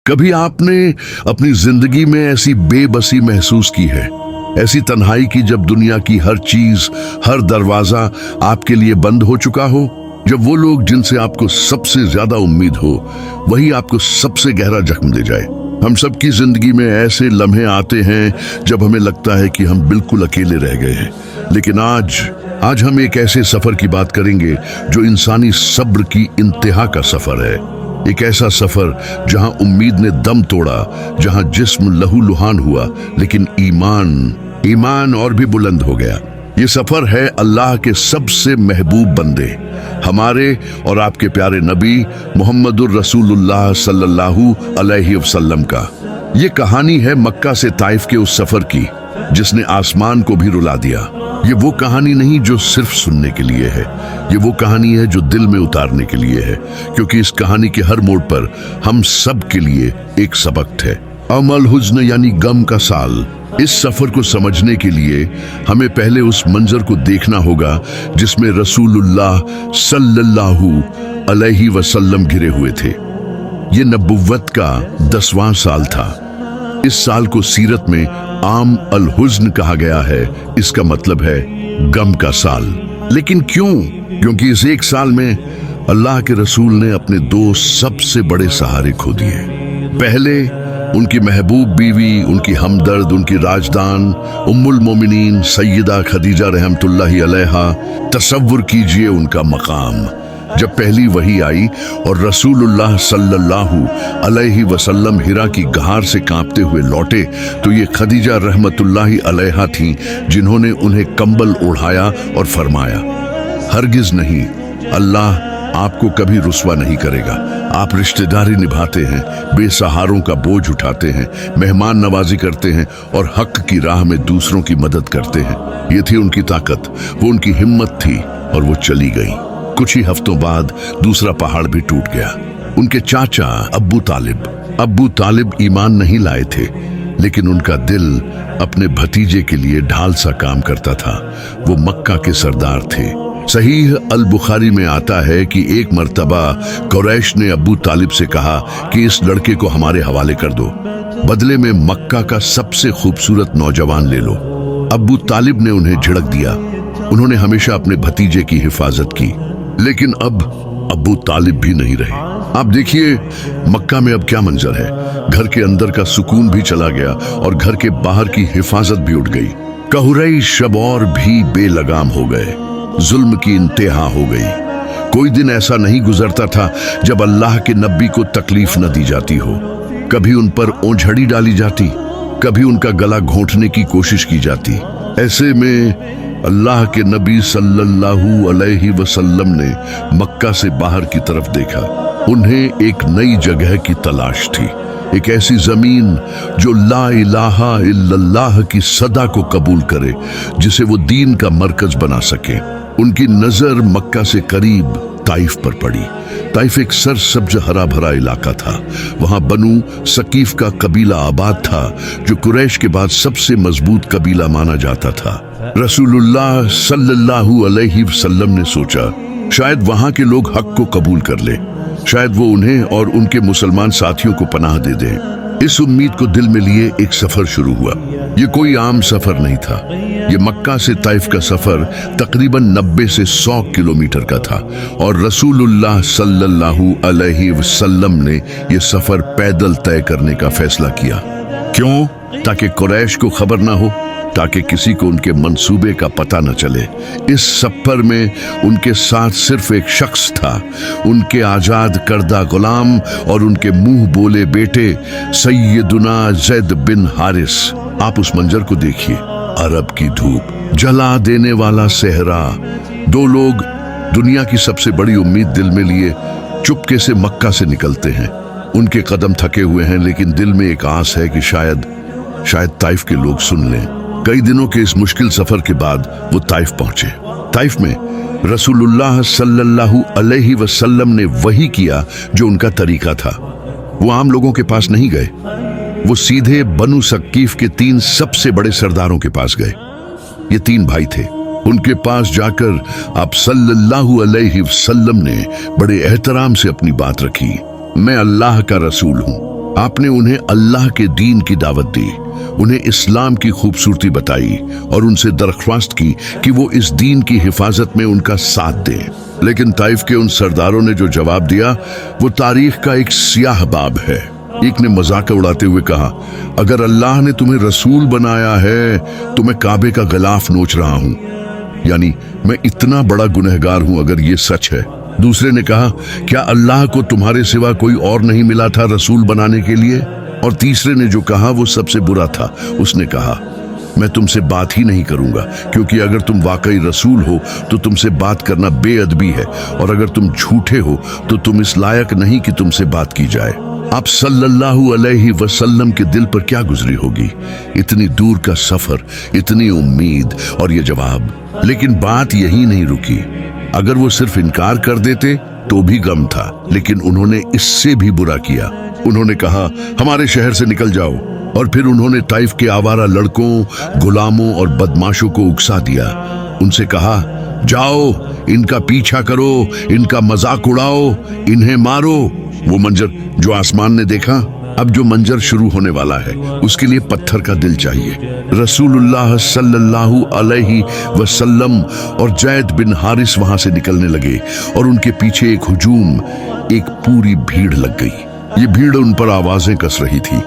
کبھی آپ نے اپنی زندگی میں ایسی بے بسی محسوس کی ہے، ایسی تنہائی کی جب دنیا کی ہر چیز، ہر دروازہ آپ کے لیے بند ہو چکا ہو؟ جب وہ لوگ جن سے آپ کو سب سے زیادہ امید ہو وہی آپ کو سب سے گہرا زخم دے جائے۔ ہم سب کی زندگی میں ایسے لمحے آتے ہیں جب ہمیں لگتا ہے کہ ہم بالکل اکیلے رہ گئے ہیں، لیکن آج ہم ایک ایسے سفر کی بات کریں گے جو انسانی صبر کی انتہا کا سفر ہے۔ ایک ایسا سفر جہاں امید نے دم توڑا، جہاں جسم لہو لہان ہوا، لیکن ایمان اور بھی بلند ہو گیا۔ یہ سفر ہے اللہ کے سب سے محبوب بندے، ہمارے اور آپ کے پیارے نبی محمد الرسول اللہ صلی اللہ علیہ وسلم کا۔ یہ کہانی ہے مکہ سے طائف کے اس سفر کی جس نے آسمان کو بھی رلا دیا۔ یہ وہ کہانی نہیں جو صرف سننے کے لیے ہے، یہ وہ کہانی ہے جو دل میں اتارنے کے لیے ہے، کیونکہ اس کہانی کے ہر موڑ پر ہم سب کے لیے ایک سبق ہے۔ یوم الحزن یعنی غم کا سال۔ اس سفر کو سمجھنے کے لیے ہمیں پہلے اس منظر کو دیکھنا ہوگا جس میں رسول اللہ صلی اللہ علیہ وسلم گھرے ہوئے تھے۔ یہ نبوت کا 10واں سال تھا۔ اس سال کو سیرت میں عام الحزن کہا گیا ہے، اس کا مطلب ہے غم کا سال۔ لیکن کیوں؟ کیونکہ اس ایک سال میں اللہ کے رسول نے اپنے 2 سب سے بڑے سہارے کھو دیے۔ پہلے ان کی محبوب بیوی، ان کی ہمدرد، ان کی راجدان ام المومنین سیدہ خدیجہ رحمت اللہ علیہا۔ تصور کیجئے ان کا مقام۔ جب پہلی وحی آئی اور رسول اللہ صلی اللہ علیہ وسلم ہرا کی غار سے کانپتے ہوئے لوٹے تو یہ خدیجہ رحمت اللہ علیہا تھیں جنہوں نے انہیں کمبل اوڑھایا اور فرمایا، ہرگز نہیں، اللہ آپ کو کبھی رسوا نہیں کرے گا۔ آپ رشتہ داری نبھاتے ہیں، بے سہاروں کا بوجھ اٹھاتے ہیں، مہمان نوازی کرتے ہیں اور حق کی راہ میں دوسروں کی مدد کرتے ہیں۔ یہ تھی ان کی طاقت، وہ ان کی ہمت تھی، اور وہ چلی گئی۔ کچھ ہی ہفتوں بعد دوسرا پہاڑ بھی ٹوٹ گیا۔ ان کے چاچا ابو طالب ایمان نہیں لائے تھے، لیکن ان کا دل اپنے بھتیجے کے لیے ڈھال سا کام کرتا تھا۔ وہ مکہ کے سردار تھے۔ صحیح البخاری میں آتا ہے کہ ایک مرتبہ قریش نے ابو طالب سے کہا کہ اس لڑکے کو ہمارے حوالے کر دو، بدلے میں مکہ کا سب سے خوبصورت نوجوان لے لو۔ ابو طالب نے انہیں جھڑک دیا۔ انہوں نے ہمیشہ اپنے بھتیجے کی حفاظت کی، لیکن اب ابو طالب بھی نہیں رہے۔ آپ دیکھیے مکہ میں اب کیا منظر ہے۔ گھر کے اندر کا سکون بھی چلا گیا اور گھر کے باہر کی حفاظت بھی اٹھ گئی۔ قریش شب اور بھی بے لگام ہو گئے، ظلم کی انتہا ہو گئی۔ کوئی دن ایسا نہیں گزرتا تھا جب اللہ کے نبی کو تکلیف نہ دی جاتی ہو۔ کبھی ان پر اونجھڑی ڈالی جاتی، کبھی ان کا گلا گھونٹنے کی کوشش کی جاتی۔ ایسے میں اللہ کے نبی صلی اللہ علیہ وسلم نے مکہ سے باہر کی طرف دیکھا۔ انہیں ایک نئی جگہ کی تلاش تھی، ایک ایسی زمین جو لا الہ الا اللہ کی صدا کو قبول کرے، جسے وہ دین کا مرکز بنا سکے۔ ان کی نظر مکہ سے قریب طائف پر پڑی۔ طائف ایک سرسبز ہرا بھرا علاقہ تھا۔ وہاں بنو ثقیف کا قبیلہ آباد تھا، جو قریش کے بعد سب سے مضبوط قبیلہ مانا جاتا تھا۔ رسول اللہ صلی اللہ علیہ وسلم نے سوچا شاید وہاں کے لوگ حق کو قبول کر لیں، شاید وہ انہیں اور ان کے مسلمان ساتھیوں کو پناہ دے دیں۔ اس امید کو دل میں لیے ایک سفر شروع ہوا۔ یہ کوئی عام سفر نہیں تھا۔ یہ مکہ سے طائف کا سفر تقریباً 90 سے 100 کلومیٹر کا تھا، اور رسول اللہ صلی اللہ علیہ وسلم نے یہ سفر پیدل طے کرنے کا فیصلہ کیا۔ کیوں؟ تاکہ قریش کو خبر نہ ہو، تاکہ کسی کو ان کے منصوبے کا پتہ نہ چلے۔ اس سفر میں ان کے ساتھ صرف ایک شخص تھا، ان کے آزاد کردہ غلام اور ان کے منہ بولے بیٹے سیدنا زید بن حارث۔ آپ اس منظر کو دیکھیے، عرب کی دھوپ، جلا دینے والا صحرا، 2 لوگ دنیا کی سب سے بڑی امید دل میں لیے چپکے سے مکہ سے نکلتے ہیں۔ ان کے قدم تھکے ہوئے ہیں، لیکن دل میں ایک آس ہے کہ شاید طائف کے لوگ سن لیں۔ کئی دنوں کے اس مشکل سفر کے بعد وہ طائف پہنچے۔ طائف میں رسول اللہ صلی اللہ علیہ وسلم نے وہی کیا جو ان کا طریقہ تھا۔ وہ عام لوگوں کے پاس نہیں گئے، وہ سیدھے بنو ثقیف کے 3 سب سے بڑے سرداروں کے پاس گئے۔ یہ 3 بھائی تھے۔ ان کے پاس جا کر آپ صلی اللہ علیہ وسلم نے بڑے احترام سے اپنی بات رکھی۔ میں اللہ کا رسول ہوں، आपने उन्हें अल्लाह के दीन की दावत दी, उन्हें इस्लाम की खूबसूरती बताई और उनसे दरख्वास्त की कि वो इस दीन की हिफाजत में उनका साथ दें। लेकिन ताइफ के उन सरदारों ने जो जवाब दिया वो तारीख का एक सियाह बाब है। एक ने मजाक उड़ाते हुए कहा, अगर अल्लाह ने तुम्हें रसूल बनाया है तो मैं काबे का गलाफ नोच रहा हूँ, यानी मैं इतना बड़ा गुनहगार हूँ अगर ये सच है। दूसरे ने कहा, क्या अल्लाह को तुम्हारे सिवा कोई और नहीं मिला था रसूल बनाने के लिए? और तीसरे ने जो कहा वो सबसे बुरा था। उसने कहा, मैं तुमसे बात ही नहीं करूंगा, क्योंकि अगर तुम वाकई रसूल हो तो तुमसे बात करना बेअदबी है, और अगर तुम झूठे हो तो तुम इस लायक नहीं कि तुमसे बात की जाए। आप सल्लल्लाहु अलैहि वसल्लम के दिल पर क्या गुजरी होगी? इतनी दूर का सफर, इतनी उम्मीद और ये जवाब। लेकिन बात यही नहीं रुकी। अगर वो सिर्फ इनकार कर देते तो भी गम था, लेकिन उन्होंने इससे भी बुरा किया। उन्होंने कहा, हमारे शहर से निकल जाओ। और फिर उन्होंने ताइफ के आवारा लड़कों, गुलामों और बदमाशों को उकसा दिया। उनसे कहा, जाओ, इनका पीछा करो, इनका मजाक उड़ाओ, इन्हें मारो। वो मंजर जो आसमान ने देखा, अब जो मंजर शुरू होने वाला है उसके लिए पत्थर का दिल चाहिए। रसूलुल्लाह सल्लल्लाहु अलैहि वसल्लम और जैद बिन हारिस वहां से निकलने लगे और उनके पीछे एक हुजूम, एक पूरी भीड़ लग गई। ये भीड़ उन पर आवाजें कस रही थी,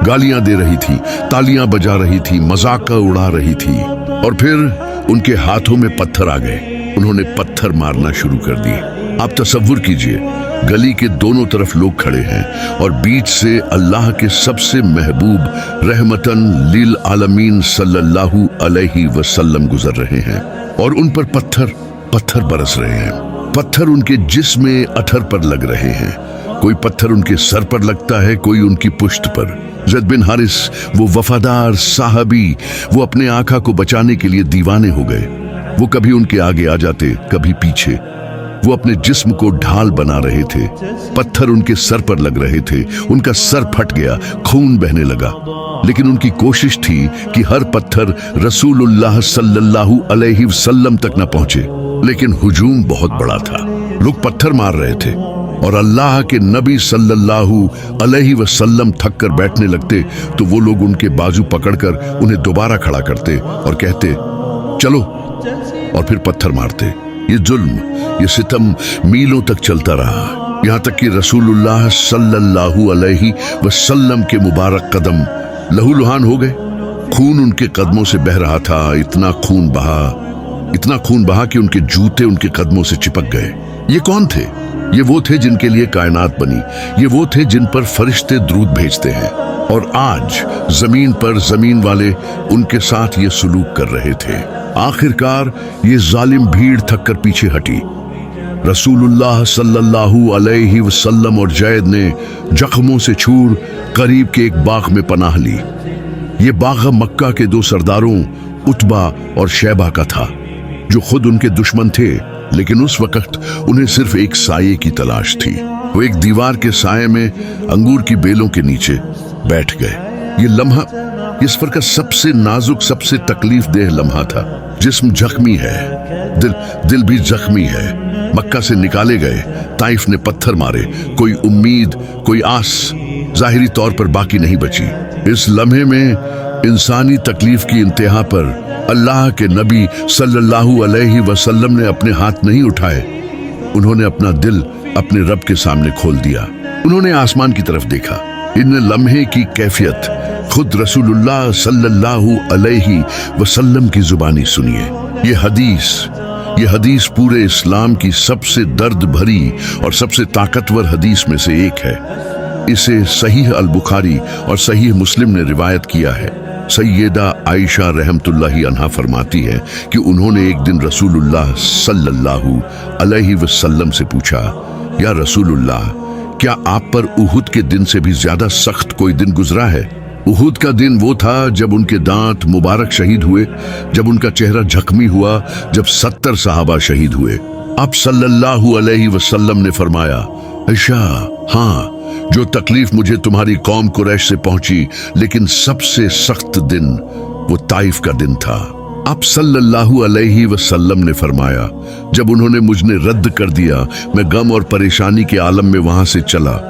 गालियां दे रही थी, तालियां बजा रही थी, मजाक उड़ा रही थी। और फिर उनके हाथों में पत्थर आ गए। उन्होंने पत्थर मारना शुरू कर दिए। आप तसव्वुर कीजिए, गली के दोनों तरफ लोग खड़े हैं और बीच से अल्लाह के सबसे महबूब रहमतन लिल आलमीन सल्लल्लाहु अलैहि वसल्लम गुजर रहे हैं और उन पर पत्थर बरस रहे हैं। पत्थर उनके जिस्म में अठर पर लग रहे हैं। कोई पत्थर उनके सर पर लगता है, कोई उनकी पुश्त पर। जैद बिन हारिस, वो वफादार साहबी, वो अपने आका को बचाने के लिए दीवाने हो गए। वो कभी उनके आगे आ जाते, कभी पीछे। वो अपने जिस्म को ढाल बना रहे थे। पत्थर उनके सर पर लग रहे थे। उनका सर फट गया, खून बहने लगा। लेकिन उनकी कोशिश थी कि हर पत्थर रसूलुल्लाह सल्लल्लाहु अलैहि वसल्लम तक न पहुंचे। लेकिन हुजूम बहुत बड़ा था। लोग पत्थर मार रहे थे और अल्लाह के नबी सल्लल्लाहु अलैहि वसल्लम थक कर बैठने लगते तो वो लोग उनके बाजू पकड़कर उन्हें दोबारा खड़ा करते और कहते, चलो, और फिर पत्थर मारते। ये जुल्म, ये सितम मीलों तक चलता रहा, यहाँ तक कि रसूलुल्लाह सल्लल्लाहु अलैहि वसल्लम के मुबारक कदम लहूलुहान हो गए। खून उनके कदमों से बह रहा था। इतना खून बहा कि उनके जूते उनके कदमों से चिपक गए। ये कौन थे? ये वो थे जिनके लिए कायनात बनी। ये वो थे जिन पर फरिश्ते द्रूद भेजते हैं। और आज जमीन पर जमीन वाले उनके साथ ये सलूक कर रहे थे। आखिरकार ये जालिम भीड़ थक कर पीछे हटी। रसूलुल्लाह सल्लल्लाहु अलैहि वसल्लम और जैद ने जख्मों से छूर करीब के एक बाग में पनाह ली। ये बाग मक्का के दो सरदारों उतबा और शैबा का था, जो खुद उनके दुश्मन थे, लेकिन उस वक्त उन्हें सिर्फ एक साये की तलाश थी। वो एक दीवार के साये में अंगूर की बेलों के नीचे बैठ गए। ये लम्हा इस पर का सबसे नाजुक, सबसे तकलीफ देह लम्हा था। जिस्म जख्मी है, दिल भी जख्मी है। मक्का से निकाले गए, ताइफ ने पत्थर मारे। कोई उम्मीद, कोई आस जाहिरी तौर पर बाकी नहीं बची। इस लम्हे में इंसानी तकलीफ की इंतहा पर अल्लाह के नबी सल्लल्लाहु अलैहि वसल्लम ने अपने हाथ नहीं उठाए। उन्होंने अपना दिल अपने रब के सामने खोल दिया। उन्होंने आसमान की तरफ देखा। इन लम्हे की कैफियत खुद रसूलुल्लाह सल्लल्लाहु अलैहि वसल्लम की जुबानी सुनिए। ये हदीस पूरे इस्लाम की सबसे दर्द भरी और सबसे ताकतवर हदीस में से एक है। इसे सहीह अल बुखारी और सहीह मुस्लिम ने रिवायत किया है। सैयदा आयशा रहमतुल्लाहि अन्हा फरमाती है कि उन्होंने एक दिन रसूलुल्लाह सल्लल्लाहु अलैहि वसल्लम से पूछा, या रसूलुल्लाह, क्या आप पर उहुद के दिन से भी ज्यादा सख्त कोई दिन गुजरा है? उहुद का दिन वो था जब उनके दांत मुबारक शहीद हुए, जब उनका चेहरा जख्मी हुआ, जब 70 सहाबा शहीद हुए। आप सल्लल्लाहु अलैहि वसल्लम ने फरमाया, आयशा, हाँ, जो तकलीफ मुझे तुम्हारी कौम कुरैश से पहुंची, लेकिन सबसे सख्त दिन वो ताइफ का दिन था। आप सल्लल्लाहु अलैहि वसल्लम ने फरमाया, जब उन्होंने मुझे रद्द कर दिया, मैं गम और परेशानी के आलम में वहां से चला।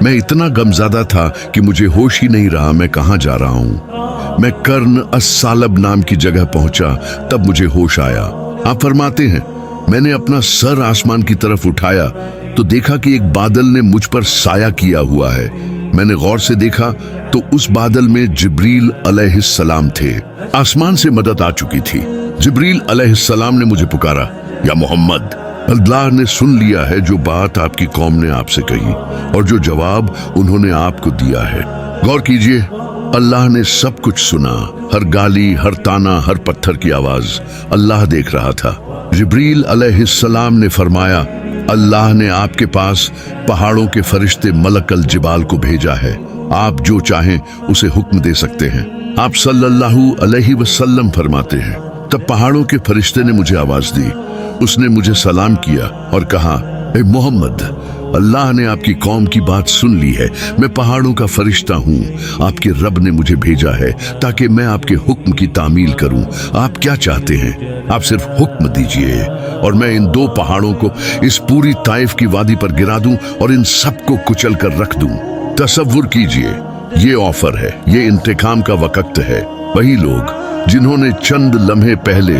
मैं इतना गमज़दा था कि मुझे होश ही नहीं रहा मैं कहाँ जा रहा हूँ। मैं कर्न अस्सालब नाम की जगह पहुंचा, तब मुझे होश आया। आप फरमाते हैं, मैंने अपना सर आसमान की तरफ उठाया तो देखा कि एक बादल ने मुझ पर साया किया हुआ है। मैंने गौर से देखा तो उस बादल में जिब्रील अलैहिस्सलाम थे। आसमान से मदद आ चुकी थी। जिब्रील अलैहिस्सलाम ने मुझे पुकारा, या मोहम्मद, अल्लाह ने सुन लिया है जो बात आपकी कौम ने आपसे कही और जो जवाब उन्होंने आपको दिया है। गौर कीजिए, अल्लाह ने सब कुछ सुना, हर गाली, हर ताना, हर पत्थर की आवाज अल्लाह देख रहा था। जिब्रील अलैहिस्सलाम ने फरमाया, अल्लाह ने आपके पास पहाड़ों के फरिश्ते मलकल जिबाल को भेजा है, आप जो चाहें उसे हुक्म दे सकते हैं। आप सल्लल्लाहु अलैहि वसल्लम फरमाते हैं, तब पहाड़ों के फरिश्ते ने मुझे आवाज दी। उसने मुझे सलाम किया और कहा, ए मोहम्मद, अल्लाह ने आपकी कौम की बात सुन ली है। मैं पहाड़ों का फरिश्ता हूँ, आपके रब ने मुझे भेजा है ताकि मैं आपके हुक्म की तामील करूँ। आप क्या चाहते हैं? आप सिर्फ हुक्म दीजिए और मैं इन दो पहाड़ों को इस पूरी ताइफ की वादी पर गिरा दूं और इन सबको कुचल कर रख दूं। तसव्वुर कीजिए, ये ऑफर है, ये इंतकाम का वक्त है। वही लोग जिन्होंने चंद लम्हे पहले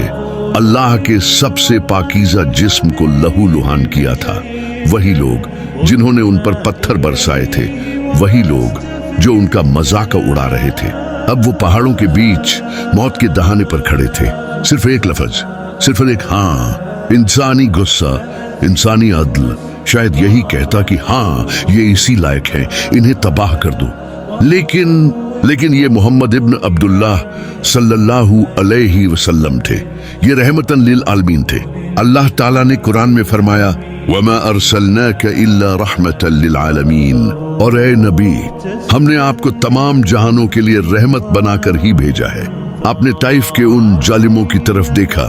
अल्लाह के सबसे पाकीज़ा जिस्म को लहूलुहान किया था, वही लोग जिन्होंने उन पर पत्थर बरसाए थे, वही लोग जो उनका मजाक उड़ा रहे थे, अब वो पहाड़ों के बीच मौत के दहाने पर खड़े थे। सिर्फ एक लफ्ज, सिर्फ एक हाँ। इंसानी गुस्सा, इंसानी अदल शायद यही कहता कि हाँ, ये इसी लायक है, इन्हें तबाह कर दो। लेकिन ये मोहम्मद इब्न अब्दुल्लाह सल्लल्लाहु अलैहि वसल्लम थे। ये रहमतन लिल आलमीन थे। अल्लाह ताला ने कुरान में फरमाया, वमा अरसलनाका इल्ला रहमतन लिल आलमीन, और ए नबी, हमने आपको तमाम जहानों के लिए रहमत बनाकर ही भेजा है। आपने ताइफ के उन जालिमों की तरफ देखा,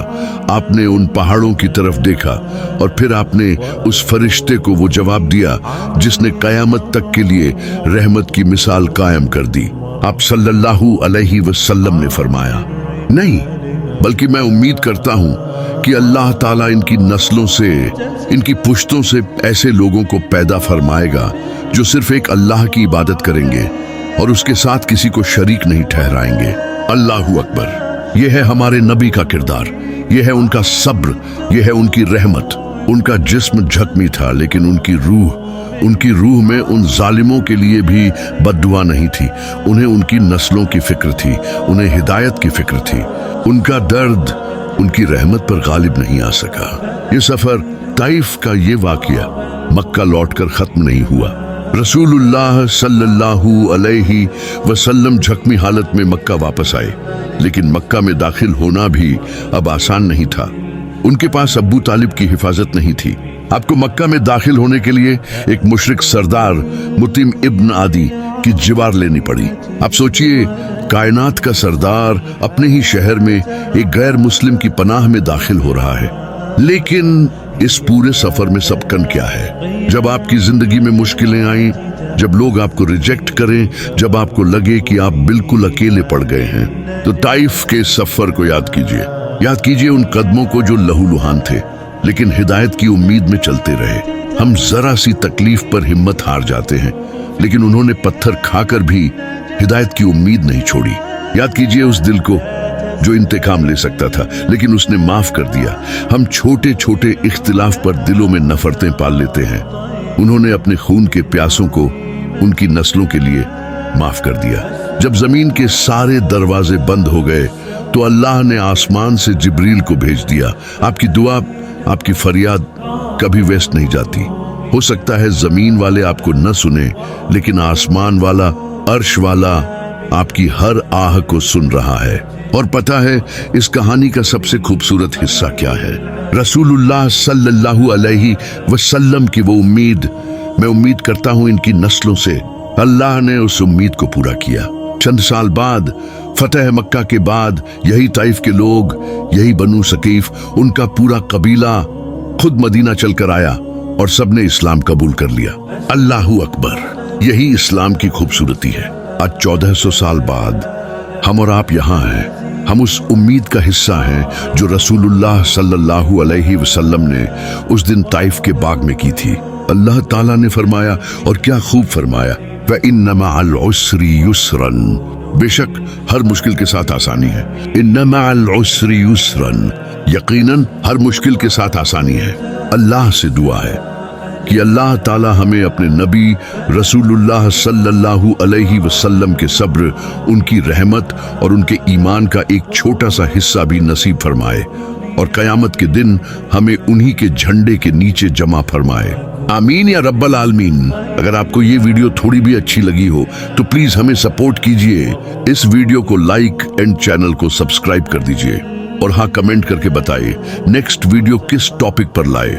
आपने उन पहाड़ों की तरफ देखा और फिर आपने उस फरिश्ते को वो जवाब दिया जिसने कयामत तक के लिए रहमत की मिसाल कायम कर दी। आप सल्लल्लाहु अलैहि वसल्लम ने फरमाया, नहीं, बल्कि मैं उम्मीद करता हूँ कि अल्लाह ताला इनकी नस्लों से, इनकी पुश्तों से ऐसे लोगों को पैदा फरमाएगा जो सिर्फ एक अल्लाह की इबादत करेंगे और उसके साथ किसी को शरीक नहीं ठहराएंगे। अल्लाहु अकबर। यह है हमारे नबी का किरदार, यह है उनका सब्र, यह है उनकी रहमत। उनका जिस्म जख्मी था लेकिन उनकी रूह में उन जालिमों के लिए भी बद्दुआ नहीं थी। उन्हें उनकी नस्लों की फिक्र थी, उन्हें हिदायत की फिक्र थी। उनका दर्द उनकी रहमत पर गालिब नहीं आ सका। ये सफर ताइफ का ये वाकया मक्का लौटकर खत्म नहीं हुआ। रसूलुल्लाह सल्लल्लाहु अलैहि वसल्लम जख्मी हालत में मक्का वापस आए, लेकिन मक्का में दाखिल होना भी अब आसान नहीं था। उनके पास अब्बू तालिब की हिफाजत नहीं थी। आपको मक्का में दाखिल होने के लिए एक मुशरिक सरदार मुतिम इब्न आदी की जिवार लेनी पड़ी। आप सोचिए, कायनात का सरदार अपने ही शहर में एक गैर मुस्लिम की पनाह में दाखिल हो रहा है। लेकिन इस पूरे सफर में सबकन क्या है? जब आपकी जिंदगी में मुश्किलें आईं, जब लोग आपको रिजेक्ट करें, जब आपको लगे कि आप बिल्कुल अकेले पड़ गए हैं, तो ताइफ के सफर को याद कीजिए उन कदमों को जो लहूलुहान थे लेकिन हिदायत की उम्मीद में चलते रहे। हम जरा सी तकलीफ पर हिम्मत हार जाते हैं, लेकिन उन्होंने पत्थर खाकर भी हिदायत की उम्मीद नहीं छोड़ी। याद कीजिए उस दिल को जो इंतकाम ले सकता था लेकिन उसने माफ कर दिया। हम छोटे छोटे इख्तिलाफ पर दिलों में नफरतें पाल लेते हैं। उन्होंने अपने खून के प्यासों को उनकी नस्लों के लिए माफ कर दिया। जब जमीन के सारे दरवाजे बंद हो गए तो अल्लाह ने आसमान से जिब्रील को भेज दिया। आपकी दुआ, आपकी फरियाद कभी वेस्ट नहीं जाती। हो सकता है जमीन वाले आपको न सुने, लेकिन आसमान वाला, अर्श वाला आपकी हर आह को सुन रहा है। और पता है इस कहानी का सबसे खूबसूरत हिस्सा क्या है? रसूलुल्लाह सल्लल्लाहु अलैहि वसल्लम की वो उम्मीद। मैं उम्मीद करता हूँ इनकी नस्लों से अल्लाह ने उस उम्मीद को पूरा किया। चंद साल बाद, फतेह मक्का के बाद, यही ताइफ के लोग, यही बनु सकीफ, उनका पूरा कबीला खुद मदीना चलकर आया और सबने इस्लाम कबूल कर लिया। अल्लाहु अकबर। यही इस्लाम की खूबसूरती है। आज 1400 साल बाद हम और आप यहाँ हैं। हम उस उम्मीद का हिस्सा हैं जो रसूलुल्लाह सल्लल्लाहु अलैहि वसल्लम ने उस दिन ताइफ के बाग में की थी। अल्लाह ताला ने फरमाया, और क्या खूब फरमाया, वइन्न मअल उस्रि युस्रन, बेशक हर मुश्किल के साथ आसानी है। इन्न मअल उस्रि युस्रन, यकीनन हर मुश्किल के साथ आसानी है। अल्लाह से दुआ है कि अल्लाह ताला हमें अपने नबी रसूलुल्लाह सल्लल्लाहु अलैहि वसल्लम के सब्र, उनकी रहमत और उनके ईमान का एक छोटा सा हिस्सा भी नसीब फरमाए, और कयामत के दिन हमें उन्हीं के झंडे के नीचे जमा फरमाए। आमीन या रब्बल आलमीन। अगर आपको ये वीडियो थोड़ी भी अच्छी लगी हो तो प्लीज हमें सपोर्ट कीजिए, इस वीडियो को लाइक एंड चैनल को सब्सक्राइब कर दीजिए, और हाँ, कमेंट करके बताइए नेक्स्ट वीडियो किस टॉपिक पर लाए।